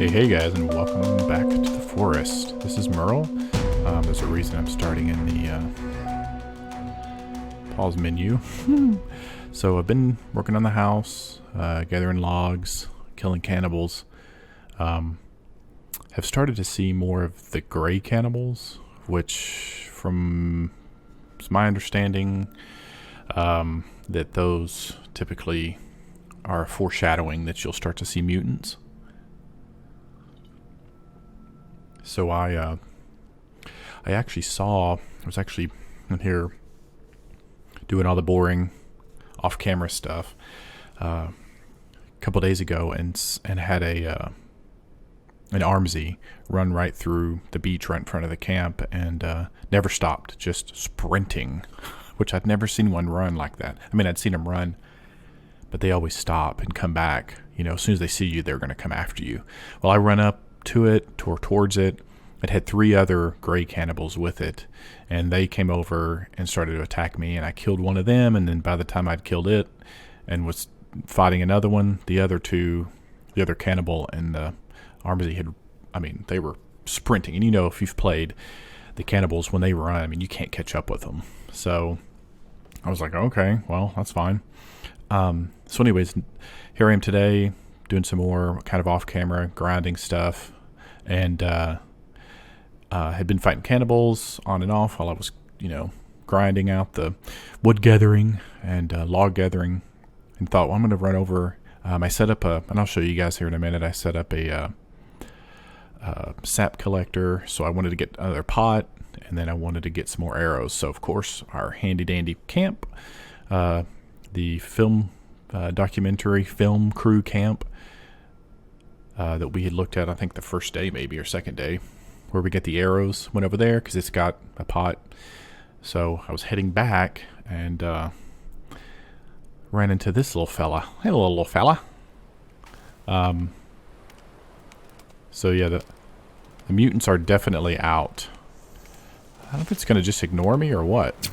Hey guys, and welcome back to the forest. This is Merle. There's a reason I'm starting in the pause menu. So I've been working on the house, gathering logs, killing cannibals. Have started to see more of the gray cannibals, which from my understanding, that those typically are foreshadowing that you'll start to see mutants. So I was actually in here doing all the boring off-camera stuff a couple days ago, and had an armsy run right through the beach right in front of the camp, and never stopped, just sprinting, which I'd never seen one run like that. I mean, I'd seen them run, but they always stop and come back. You know, as soon as they see you, they're going to come after you. Well, I run up to it, towards it. It had 3 other gray cannibals with it, and they came over and started to attack me, and I killed one of them, and then by the time I'd killed it and was fighting another one, the other cannibal and the armsy they were sprinting. And you know, if you've played the cannibals, when they run, you can't catch up with them. So I was like, okay, well, that's fine. So anyways, here I am today doing some more kind of off-camera grinding stuff, and had been fighting cannibals on and off while I was, grinding out the wood gathering and log gathering, and thought, well, I'm going to run over. I set up and I'll show you guys here in a minute, I set up a sap collector, so I wanted to get another pot, and then I wanted to get some more arrows. So, of course, our handy-dandy camp, the documentary film crew camp that we had looked at, I think the first day maybe, or second day, where we get the arrows, went over there because it's got a pot. So I was heading back and ran into this little fella. Hey, little fella. So yeah, the mutants are definitely out. I don't know if it's going to just ignore me or what.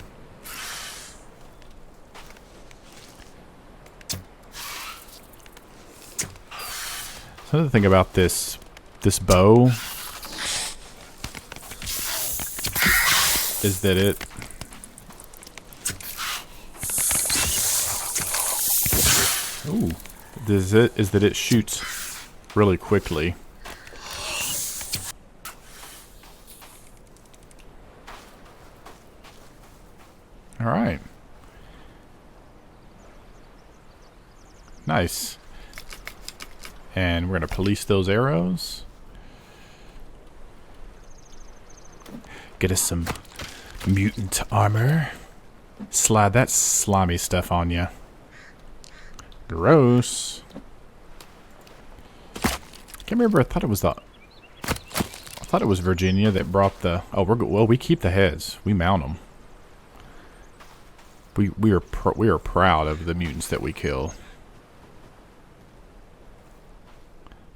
So another thing about this bow is that it it shoots really quickly. All right. Nice. And we're going to police those arrows. Get us some mutant armor. Slide that slimy stuff on you. Gross. Can't remember. I thought it was Virginia that brought the. Oh, we keep the heads. We mount them. We are proud of the mutants that we kill.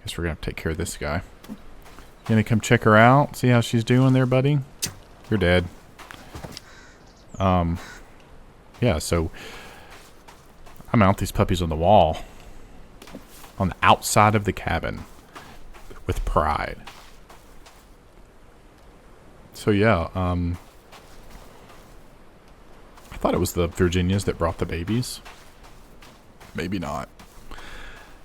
Guess we're gonna have to take care of this guy. You gonna come check her out? See how she's doing there, buddy? You're dead. Yeah, so I mount these puppies on the wall, on the outside of the cabin, with pride. So yeah, I thought it was the Virginias that brought the babies. Maybe not.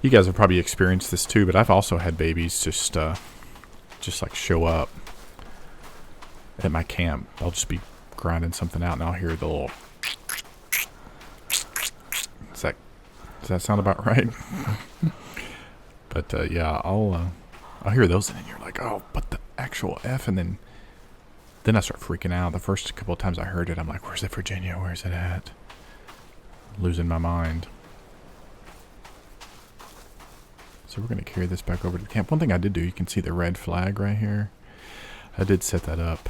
You guys have probably experienced this too, but I've also had babies just like show up at my camp. I'll just be grinding something out, and I'll hear the little. Does that sound about right? But yeah, I'll hear those, and then you're like, oh, what the actual F? And then I start freaking out. The first couple of times I heard it, I'm like, where's the Virginia? Where's it at? Losing my mind. So we're going to carry this back over to the camp. One thing I did do, you can see the red flag right here. I did set that up.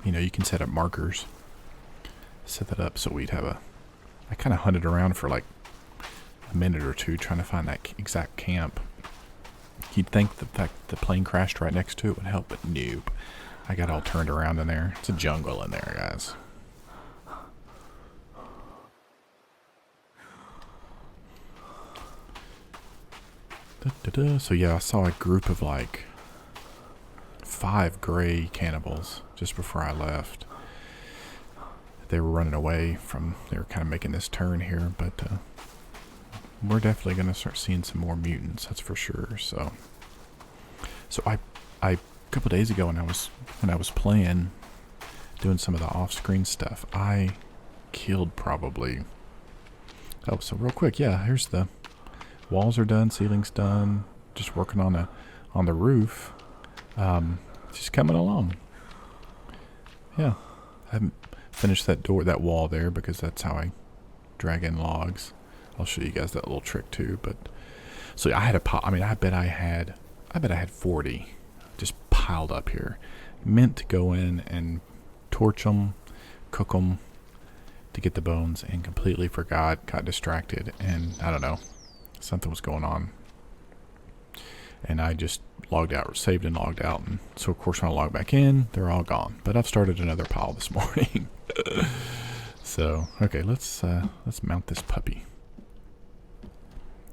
You can set up markers. Set that up so we'd have I kind of hunted around for like a minute or two trying to find that exact camp. You'd think the fact the plane crashed right next to it would help, but nope. I got all turned around in there. It's a jungle in there, guys. So yeah, I saw a group of like 5 gray cannibals just before I left. They were running away from, they were kind of making this turn here, but we're definitely going to start seeing some more mutants, that's for sure. So I a couple days ago when I was playing, doing some of the off-screen stuff, I killed probably, oh, so real quick, yeah, here's the walls are done, ceiling's done, just working on the roof. Just coming along. Yeah, I haven't finished that wall there because that's how I drag in logs. I'll show you guys that little trick too. But so I had I bet I had 40 just piled up here. Meant to go in and torch them, cook them to get the bones, and completely forgot, got distracted, and I don't know, something was going on. And I just logged out, saved and logged out. And so, of course, when I log back in, they're all gone. But I've started another pile this morning. So, okay, let's mount this puppy.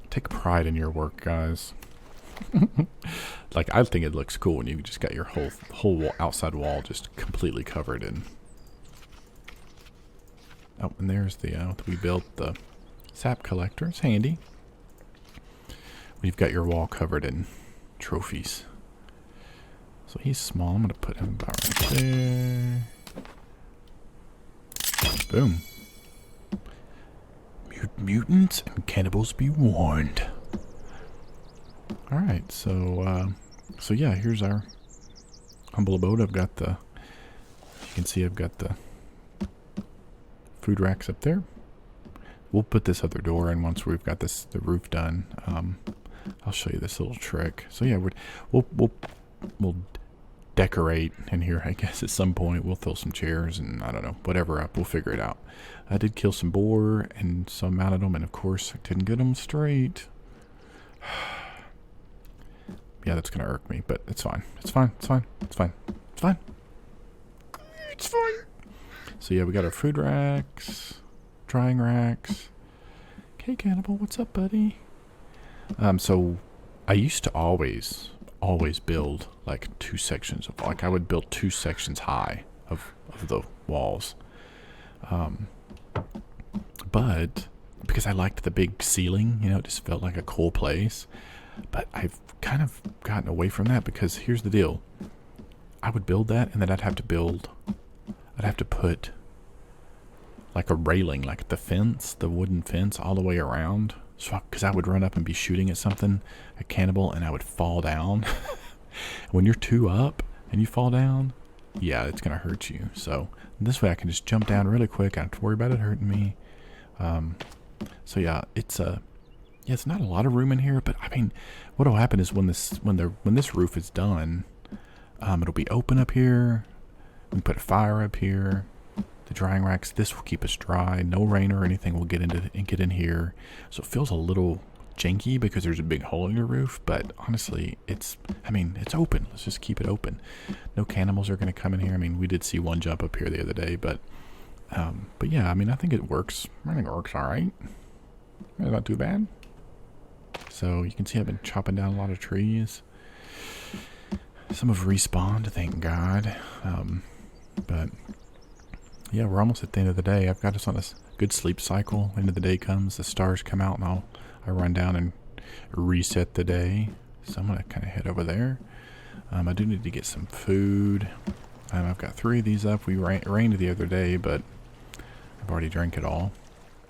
Take pride in your work, guys. Like, I think it looks cool when you just got your whole outside wall just completely covered in. Oh, and there's we built the sap collector. It's handy. We've got your wall covered in trophies. So he's small. I'm going to put him about right there. Boom. Mutants and cannibals be warned. Alright, so yeah, here's our humble abode. I've got you can see I've got the food racks up there. We'll put this other door in once we've got the roof done. I'll show you this little trick. So yeah, we'll decorate in here. I guess at some point we'll throw some chairs and I don't know, whatever up. We'll figure it out. I did kill some boar and some mounted them, and of course I didn't get them straight. Yeah, that's gonna irk me, but it's fine. It's fine. It's fine. It's fine. It's fine. It's fine. So yeah, we got our food racks, drying racks. Okay, Cannibal, what's up, buddy? So I used to always build like 2 sections of, like, I would build 2 sections high of the walls. But because I liked the big ceiling, you know, it just felt like a cool place. But I've kind of gotten away from that because here's the deal. I would build that and then I'd have to put like a railing, like the fence, the wooden fence all the way around. So, because I would run up and be shooting at something, a cannibal, and I would fall down. When you're 2 up and you fall down, yeah, it's going to hurt you. So this way I can just jump down really quick. I don't have to worry about it hurting me. So yeah, it's not a lot of room in here, but I mean, what'll happen is when this roof is done, it'll be open up here. We can put a fire up here. The drying racks, this will keep us dry. No rain or anything will get in here. So it feels a little janky because there's a big hole in your roof, but honestly, it's open. Let's just keep it open. No cannibals are going to come in here. I mean, we did see one jump up here the other day, but yeah, I mean, I think it works. I think it works all right. It's not too bad. So you can see I've been chopping down a lot of trees. Some have respawned, thank God. But yeah, we're almost at the end of the day. I've got us on a good sleep cycle. End of the day comes, the stars come out, and I run down and reset the day. So I'm gonna kind of head over there. I do need to get some food. I've got 3 of these up. We rained the other day, but I've already drank it all.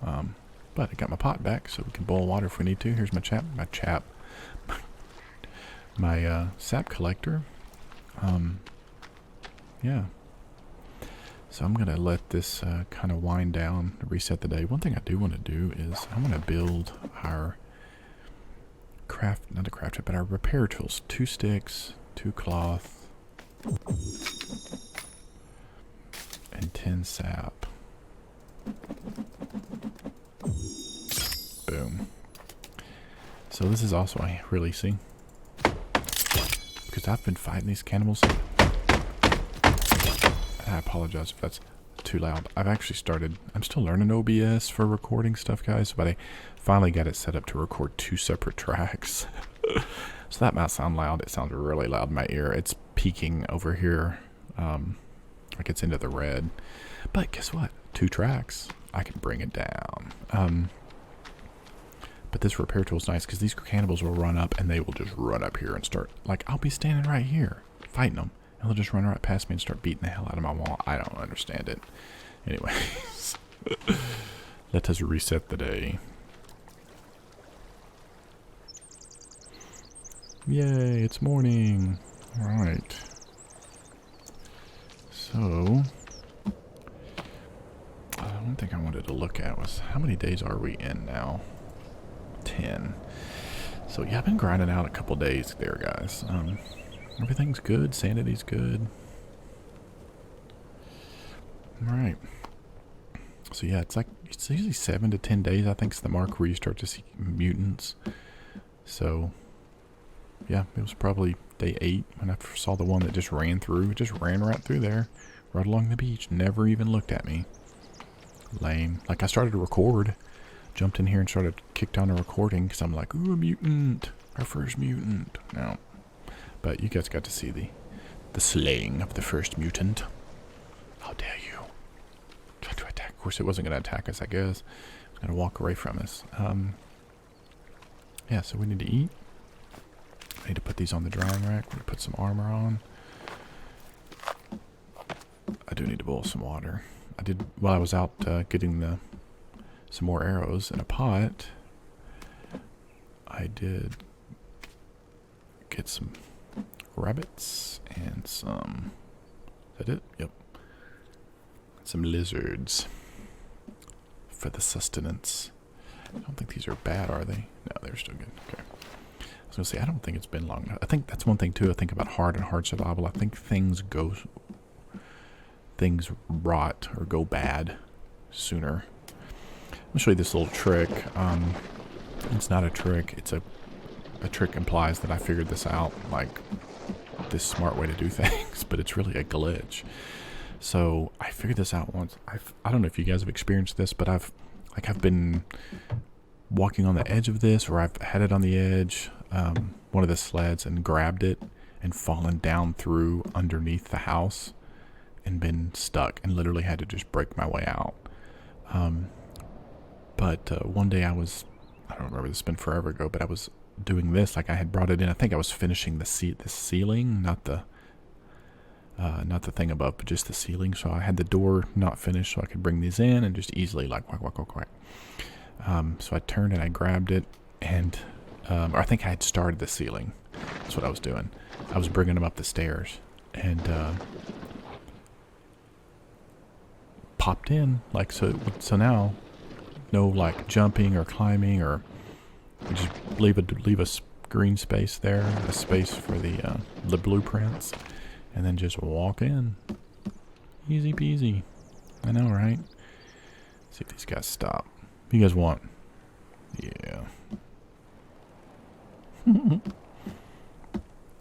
But I got my pot back, so we can boil water if we need to. Here's my sap collector. Yeah. So I'm going to let this kind of wind down, reset the day. One thing I do want to do is I'm going to build our our repair tools. 2 sticks, 2 cloth, and 10 sap. Boom. So this is also a releasing, because I've been fighting these cannibals. I apologize if that's too loud. I'm still learning OBS for recording stuff, guys, but I finally got it set up to record 2 separate tracks. So that might sound loud. It sounds really loud in my ear. It's peaking over here. Like it's into the red. But guess what? 2 tracks. I can bring it down. But this repair tool is nice because these cannibals will run up and they will just run up here and start. Like, I'll be standing right here fighting them. And they'll just run right past me and start beating the hell out of my wall. I don't understand it. Anyways. Let us reset the day. Yay, it's morning. Alright. So, one thing I wanted to look at was how many days are we in now? 10. So yeah, I've been grinding out a couple days there, guys. Everything's good. Sanity's good. Alright. So yeah, it's usually 7 to 10 days, I think, is the mark where you start to see mutants. So yeah, it was probably day 8 when I first saw the one that just ran through. It just ran right through there, right along the beach. Never even looked at me. Lame. Like, I started to record. Jumped in here and kicked on a recording because I'm like, ooh, a mutant. Our first mutant. No. But you guys got to see the slaying of the first mutant. How dare you. Try to attack. Of course, it wasn't going to attack us, I guess. It was going to walk away from us. Yeah, so we need to eat. I need to put these on the drying rack. We're going to put some armor on. I do need to boil some water. I did, while I was out getting some more arrows in a pot, I did get some rabbits and some, is that it? Yep. Some lizards for the sustenance. I don't think these are bad, are they? No, they're still good. Okay. I was going to say, I don't think it's been long enough. I think that's one thing, too. I think about hard survival. I think things rot or go bad sooner. I'll show you this little trick. It's not a trick. It's a trick implies that I figured this out, like this smart way to do things, but it's really a glitch. So I figured this out once. I don't know if you guys have experienced this, but I've been walking on the edge of this, or I've had it on the edge, one of the sleds, and grabbed it and fallen down through underneath the house and been stuck and literally had to just break my way out. But one day I don't remember, this has been forever ago, but I was doing this, like I had brought it in. I think I was finishing the ceiling, not the thing above, but just the ceiling. So I had the door not finished, so I could bring these in and just easily like whack, whack, whack, whack. So I turned and I grabbed it, and or I think I had started the ceiling. That's what I was doing. I was bringing them up the stairs and popped in, like so. So now, no like jumping or climbing, or just leave a green space there, a space for the blueprints, and then just walk in. Easy peasy. I know, right? See if these guys stop. What do you guys want? Yeah.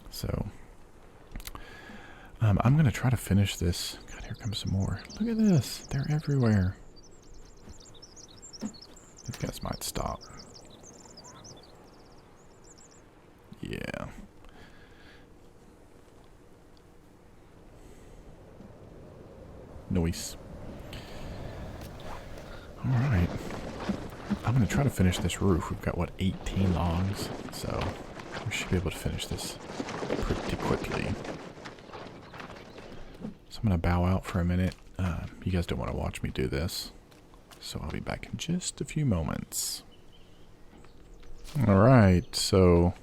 So, I'm going to try to finish this. God, here comes some more. Look at this. They're everywhere. These guys might stop. Yeah. Noise. Alright. I'm going to try to finish this roof. We've got, what, 18 logs? So, we should be able to finish this pretty quickly. So I'm going to bow out for a minute. You guys don't want to watch me do this. So I'll be back in just a few moments. Alright, so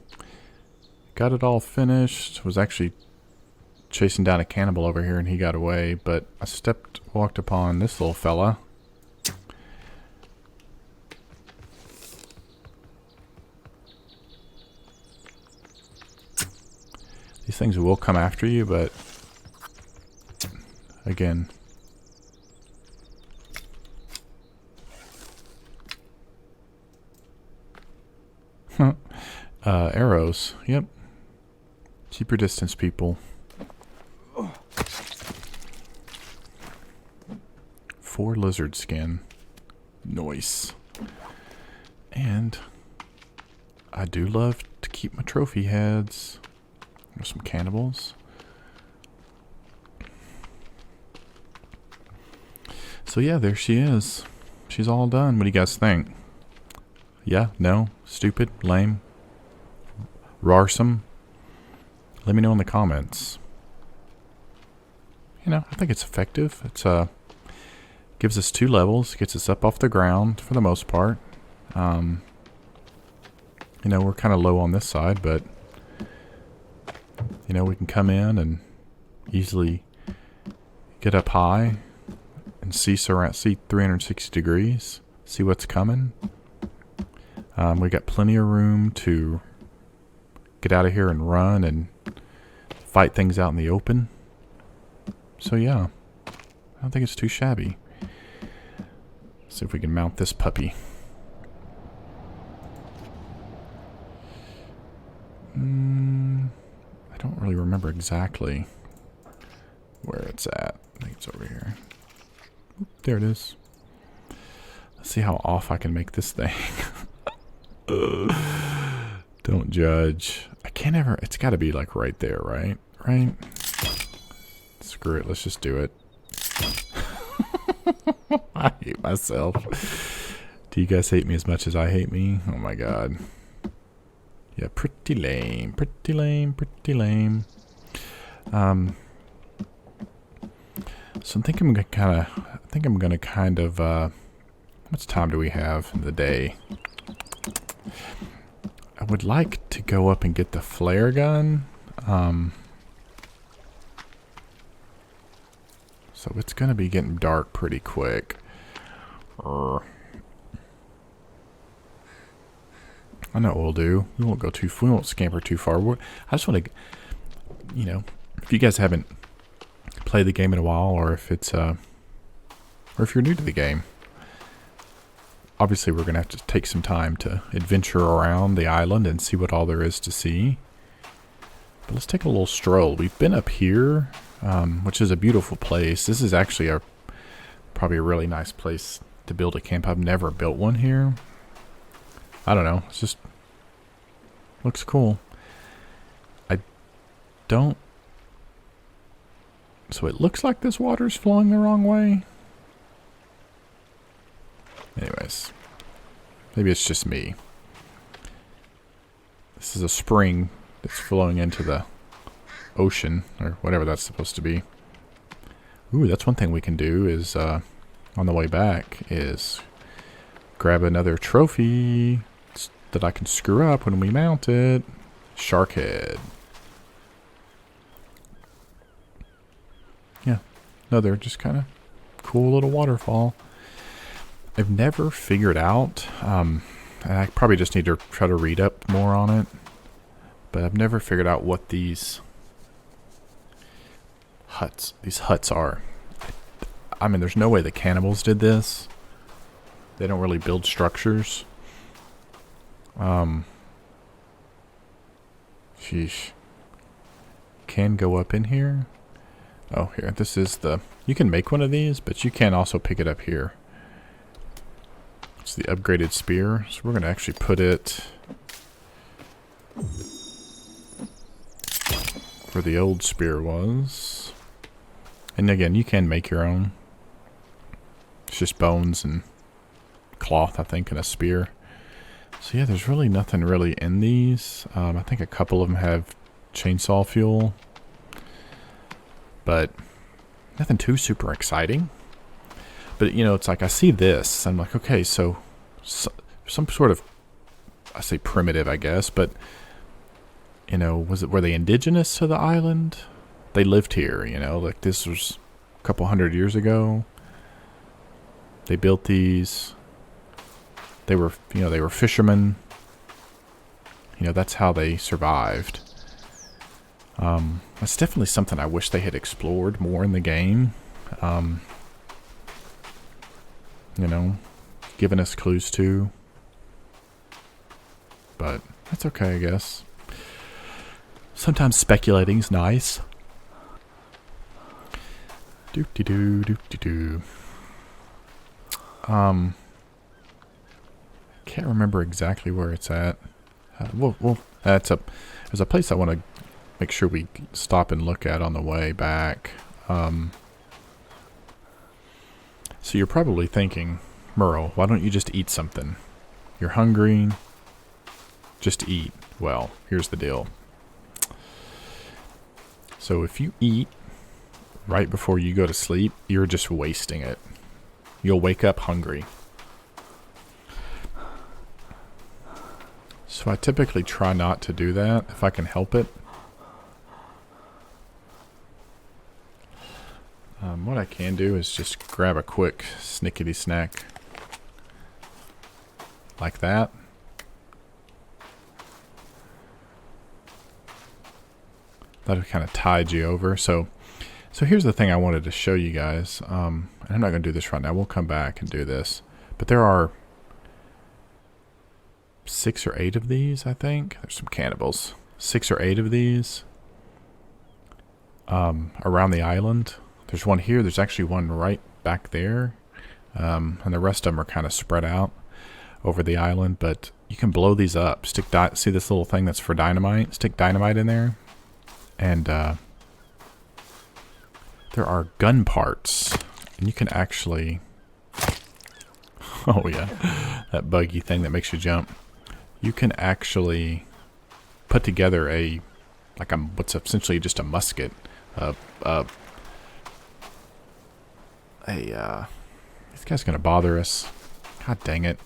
got it all finished. Was actually chasing down a cannibal over here and he got away, but I walked upon this little fella. These things will come after you, but again, arrows. Yep. Keep your distance, people. 4 lizard skin. Nice. And I do love to keep my trophy heads. There's some cannibals. So yeah, there she is. She's all done. What do you guys think? Yeah? No? Stupid? Lame? Rarsome? Let me know in the comments. You know, I think it's effective. It's gives us 2 levels, gets us up off the ground for the most part. You know, we're kind of low on this side, but you know, we can come in and easily get up high and see 360 degrees, see what's coming. We got plenty of room to get out of here and run and fight things out in the open. So yeah, I don't think it's too shabby. Let's see if we can mount this puppy. I don't really remember exactly where it's at. I think it's over here. Oop, there it is. Let's see how off I can make this thing. Don't judge. I can't ever... It's got to be like right there, right? Right? Screw it. Let's just do it. I hate myself. Do you guys hate me as much as I hate me? Oh my god. Yeah, pretty lame. Pretty lame. Pretty lame. So I think I'm gonna kind of how much time do we have in the day? I would like to go up and get the flare gun. So it's gonna be getting dark pretty quick. I know what we'll do. We won't scamper too far. I just want to, you know, if you guys haven't played the game in a while, or if it's or if you're new to the game, obviously we're gonna have to take some time to adventure around the island and see what all there is to see. But let's take a little stroll. We've been up here, which is a beautiful place. This is actually probably a really nice place to build a camp. I've never built one here. I don't know. It's just looks cool. So it looks like this water's flowing the wrong way. Anyways, maybe it's just me. This is a spring that's flowing into the ocean, or whatever that's supposed to be. Ooh, that's one thing we can do is, on the way back, is grab another trophy that I can screw up when we mount it. Shark head. Yeah, another just kind of cool little waterfall. I've never figured out, and I probably just need to try to read up more on it, but I've never figured out what these huts are. I mean, there's no way the cannibals did this. They don't really build structures. Sheesh. Can go up in here. Oh, here. This is the... You can make one of these, but you can also pick it up here. It's the upgraded spear. So we're going to actually put it where the old spear was. And again, you can make your own. It's just bones and cloth, I think, and a spear. So yeah, there's really nothing really in these. I think a couple of them have chainsaw fuel, but nothing too super exciting. But you know, it's like I see this, I'm like, okay, so some sort of, I say primitive, I guess, but you know, were they indigenous to the island? They lived here, you know, like this was a couple hundred years ago. They built these. They were fishermen. You know, that's how they survived. That's definitely something I wish they had explored more in the game. You know, given us clues to. But that's okay, I guess. Sometimes speculating's nice. Doop-de-doo, doop-de-doo. Can't remember exactly where it's at. We'll There's a place I want to make sure we stop and look at on the way back. So you're probably thinking, Merle, why don't you just eat something? You're hungry. Just eat. Well, here's the deal. So if you eat right before you go to sleep, you're just wasting it. You'll wake up hungry. So I typically try not to do that if I can help it. What I can do is just grab a quick snickety snack like that. That'll kind of tide you over. So here's the thing I wanted to show you guys. And I'm not going to do this right now. We'll come back and do this. But there are 6 or 8 of these, I think. There's some cannibals. 6 or 8 of these around the island. There's one here. There's actually one right back there. And the rest of them are kind of spread out over the island. But you can blow these up. See this little thing that's for dynamite? Stick dynamite in there. And there are gun parts. And you can actually... Oh, yeah. That buggy thing that makes you jump. You can actually put together what's essentially just a musket. This guy's going to bother us. God dang it.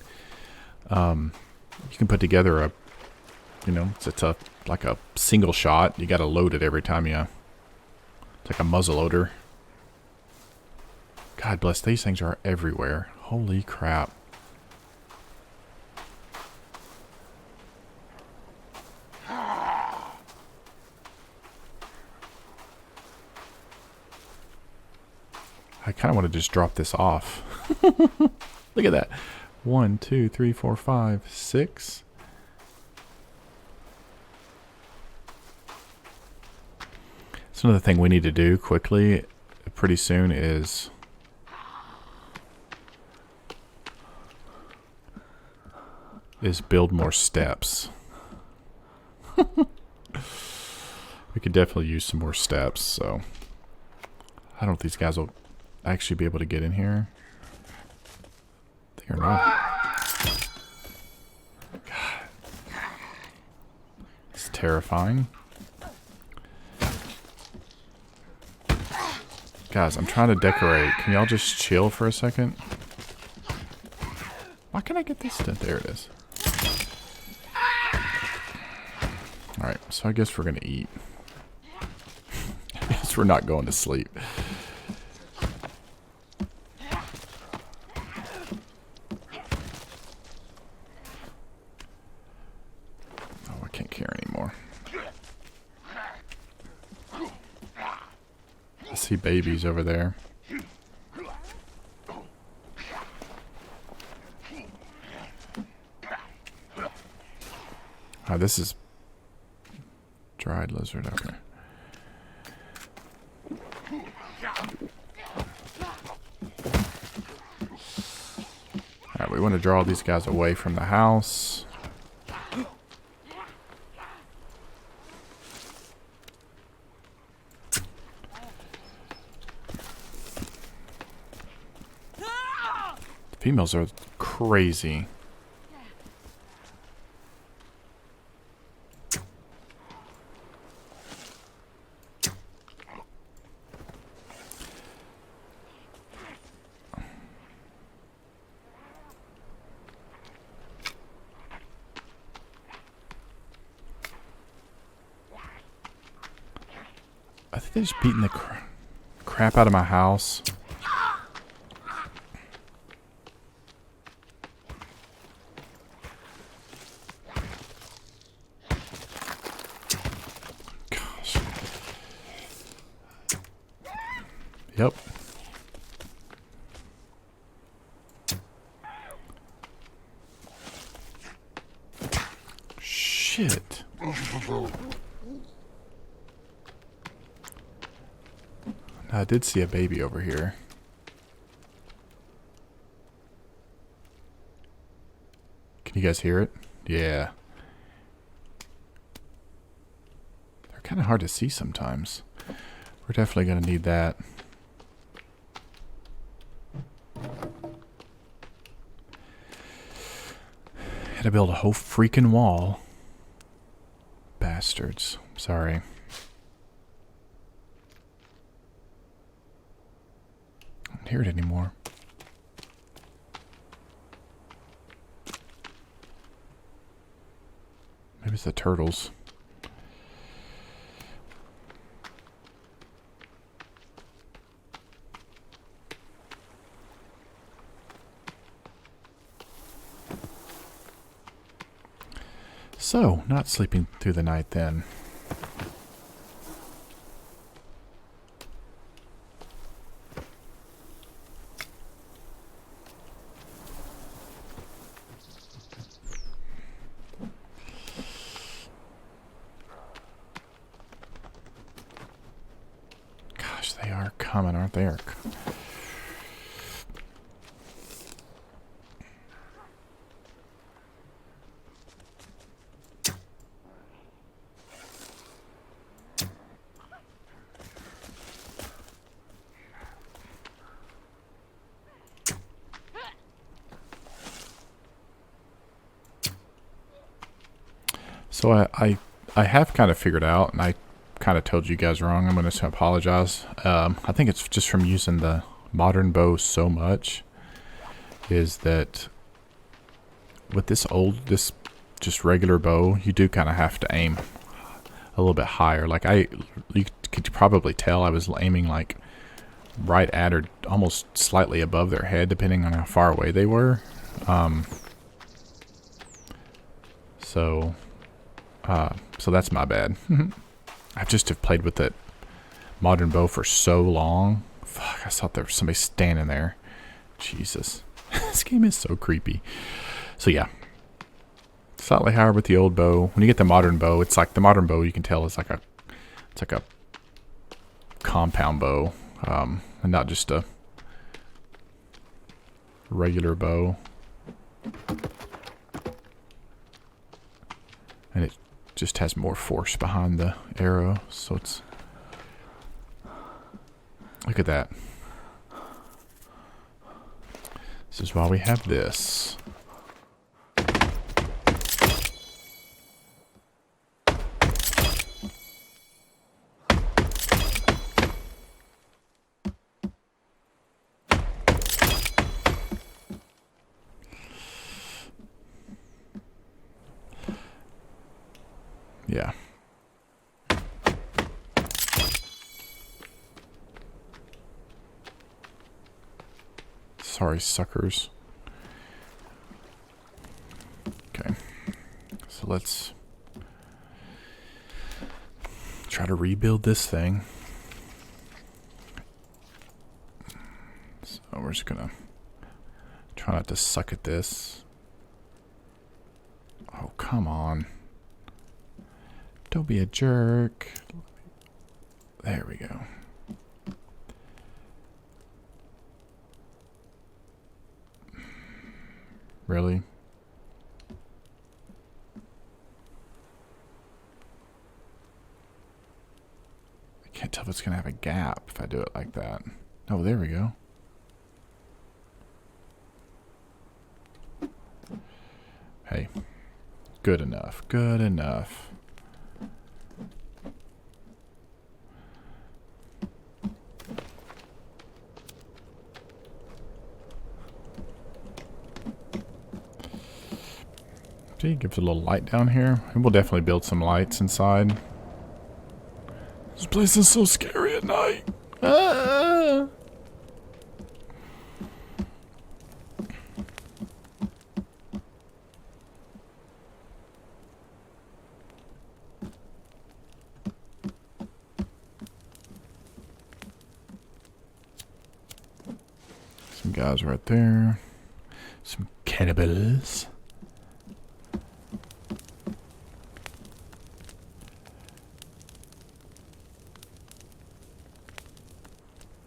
You can put together it's like a single shot. You got to load it every time it's like a muzzle loader. God bless, these things are everywhere. Holy crap. I kind of want to just drop this off. Look at that. 1, 2, 3, 4, 5, 6. So another thing we need to do quickly, pretty soon, is build more steps. We could definitely use some more steps, so I don't know if these guys will actually be able to get in here. They are not. God. It's terrifying. Guys, I'm trying to decorate. Can y'all just chill for a second? Why can't I get this done? There it is. Alright, so I guess we're going to eat. I guess we're not going to sleep. Oh, I can't care anymore. I see babies over there. Oh, this is dried lizard. Okay. Alright, we want to draw these guys away from the house. The females are crazy. I think they're just beating the crap out of my house. Gosh. Yep. Shit. I did see a baby over here. Can you guys hear it? Yeah. kind of hard to see sometimes. We're definitely going to need that. Had to build a whole freaking wall. Bastards. Sorry. I don't hear it anymore. Maybe it's the turtles. So, not sleeping through the night then. Gosh, they are coming, aren't they? So I have kind of figured out, and I kind of told you guys wrong. I'm going to apologize. I think it's just from using the modern bow so much, is that with this just regular bow, you do kind of have to aim a little bit higher. Like you could probably tell I was aiming like right at or almost slightly above their head, depending on how far away they were. So that's my bad. I just have played with that modern bow for so long. Fuck, I thought there was somebody standing there. Jesus. This game is so creepy. So yeah. Slightly higher with the old bow. When you get the modern bow, it's like the modern bow, you can tell it's like a compound bow. And not just a regular bow. And it just has more force behind the arrow, so it's... Look at that. This is why we have this. Yeah. Sorry, suckers. Okay. So let's try to rebuild this thing. So we're just gonna try not to suck at this. Oh, come on. Don't be a jerk. There we go. Really? I can't tell if it's going to have a gap if I do it like that. Oh, there we go. Hey. Good enough. Good enough. See, gives a little light down here. And we'll definitely build some lights inside. This place is so scary at night. Ah! Some guys right there. Some cannibals.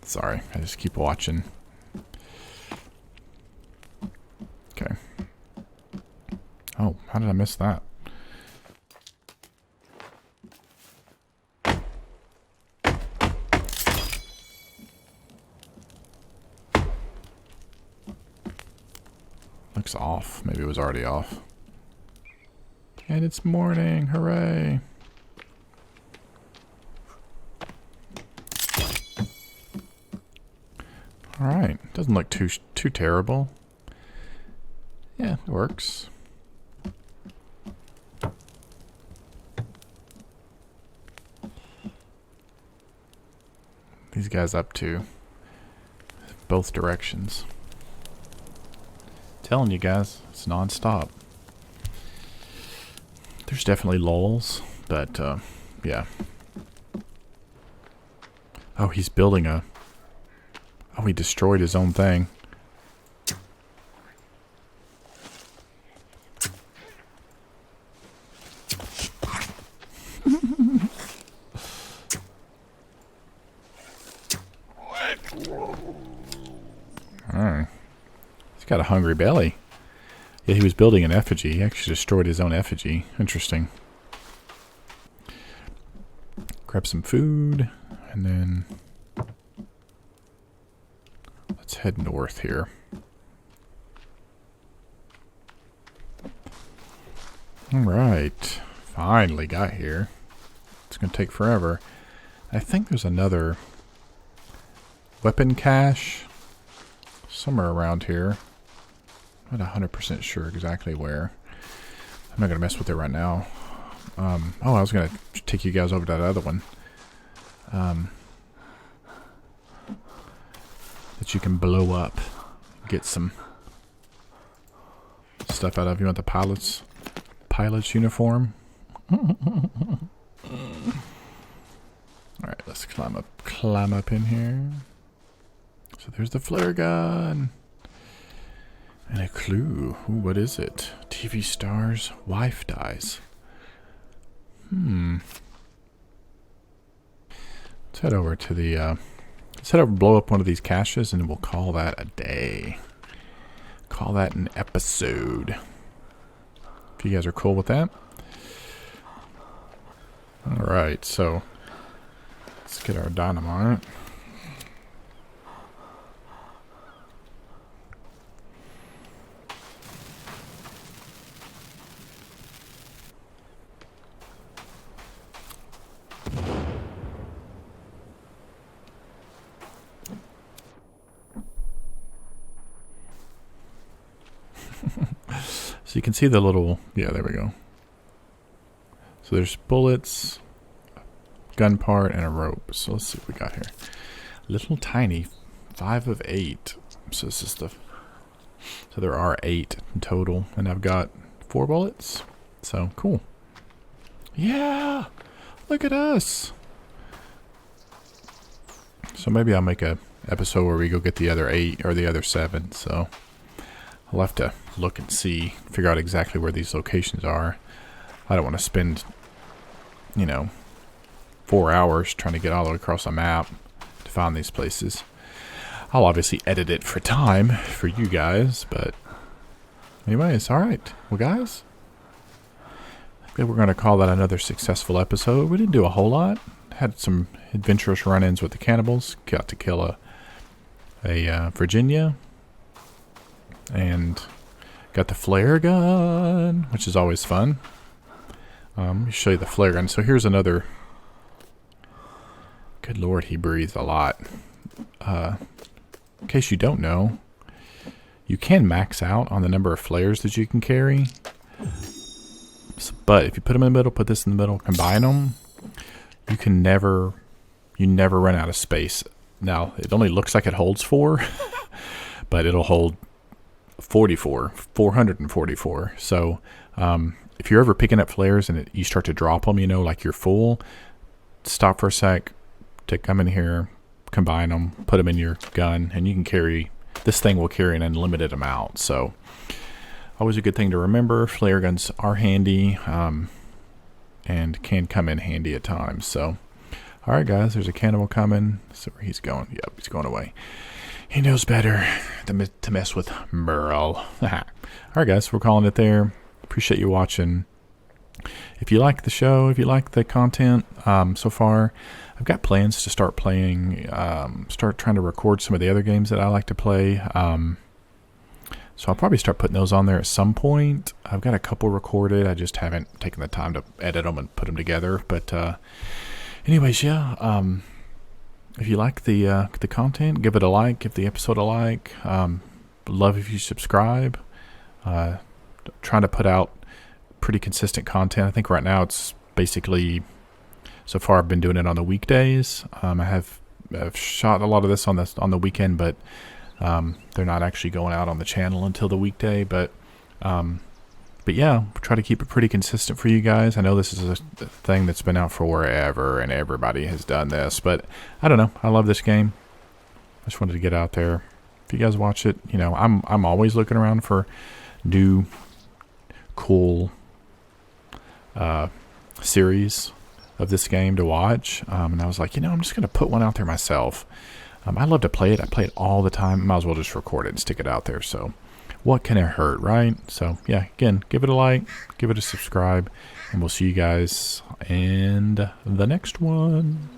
Sorry, I just keep watching. Okay. Oh, how did I miss that? Looks off. Maybe it was already off. And it's morning. Hooray. Alright. Doesn't look too terrible. Yeah, it works. These guys up to both directions. Telling you guys, it's non-stop. There's definitely lulls, but yeah. Oh, he's building a... Oh, he destroyed his own thing. Alright. He's got a hungry belly. Yeah, he was building an effigy. He actually destroyed his own effigy. Interesting. Grab some food, and then let's head north here. Alright. Finally got here. It's going to take forever. I think there's another weapon cache somewhere around here. I'm not 100% sure exactly where. I'm not going to mess with it right now. Oh, I was going to take you guys over to that other one. That you can blow up. Get some stuff out of. You want the pilot's uniform? Alright, let's climb up in here. So there's the flare gun. And a clue. Ooh, what is it? TV stars, wife dies. Let's head over to the, let's head over and blow up one of these caches, and we'll call that a day. Call that an episode. If you guys are cool with that. Alright, so let's get our dynamite. So you can see the little, yeah, there we go. So there's bullets, gun part, and a rope. So let's see what we got here. Little tiny, 5 of 8. So this is the, so there are 8 in total, and I've got 4 bullets. So cool. Yeah, look at us. So maybe I'll make a episode where we go get the other 8 or the other 7. So I'll have to look and see, figure out exactly where these locations are. I don't want to spend, 4 hours trying to get all the way across a map to find these places. I'll obviously edit it for time for you guys, but anyways, alright. Well, guys, I think we're going to call that another successful episode. We didn't do a whole lot. Had some adventurous run-ins with the Cannibals. Got to kill a Virginia. And got the flare gun, which is always fun. Let me show you the flare gun. So here's another. Good Lord, he breathes a lot. In case you don't know, you can max out on the number of flares that you can carry. But if you put them in the middle, put this in the middle, combine them, you never run out of space. Now, it only looks like it holds 4, but it'll hold 444. So if you're ever picking up flares and you start to drop them, like you're full, stop for a sec, come in here, combine them, put them in your gun, and you can carry, this thing will carry an unlimited amount. So always a good thing to remember. Flare guns are handy and can come in handy at times. So alright guys, there's a cannibal coming. So where he's going. Yep, he's going away. He knows better to mess with Merle. Alright guys, we're calling it there. Appreciate you watching. If you like the show, if you like the content so far, I've got plans to start playing, start trying to record some of the other games that I like to play. So I'll probably start putting those on there at some point. I've got a couple recorded. I just haven't taken the time to edit them and put them together. But anyways, yeah. If you like the content, give it a like. Give the episode a like. Love if you subscribe. Trying to put out pretty consistent content. I think right now it's basically, so far I've been doing it on the weekdays. I've shot a lot of this on the weekend, but they're not actually going out on the channel until the weekday. But yeah, try to keep it pretty consistent for you guys. I know this is a thing that's been out forever, and everybody has done this, but I don't know. I love this game. I just wanted to get out there. If you guys watch it, you know, I'm always looking around for new, cool series of this game to watch. And I was like, you know, I'm just gonna put one out there myself. I love to play it. I play it all the time. Might as well just record it and stick it out there. So what can it hurt, right? So yeah, again, give it a like, give it a subscribe, and we'll see you guys in the next one.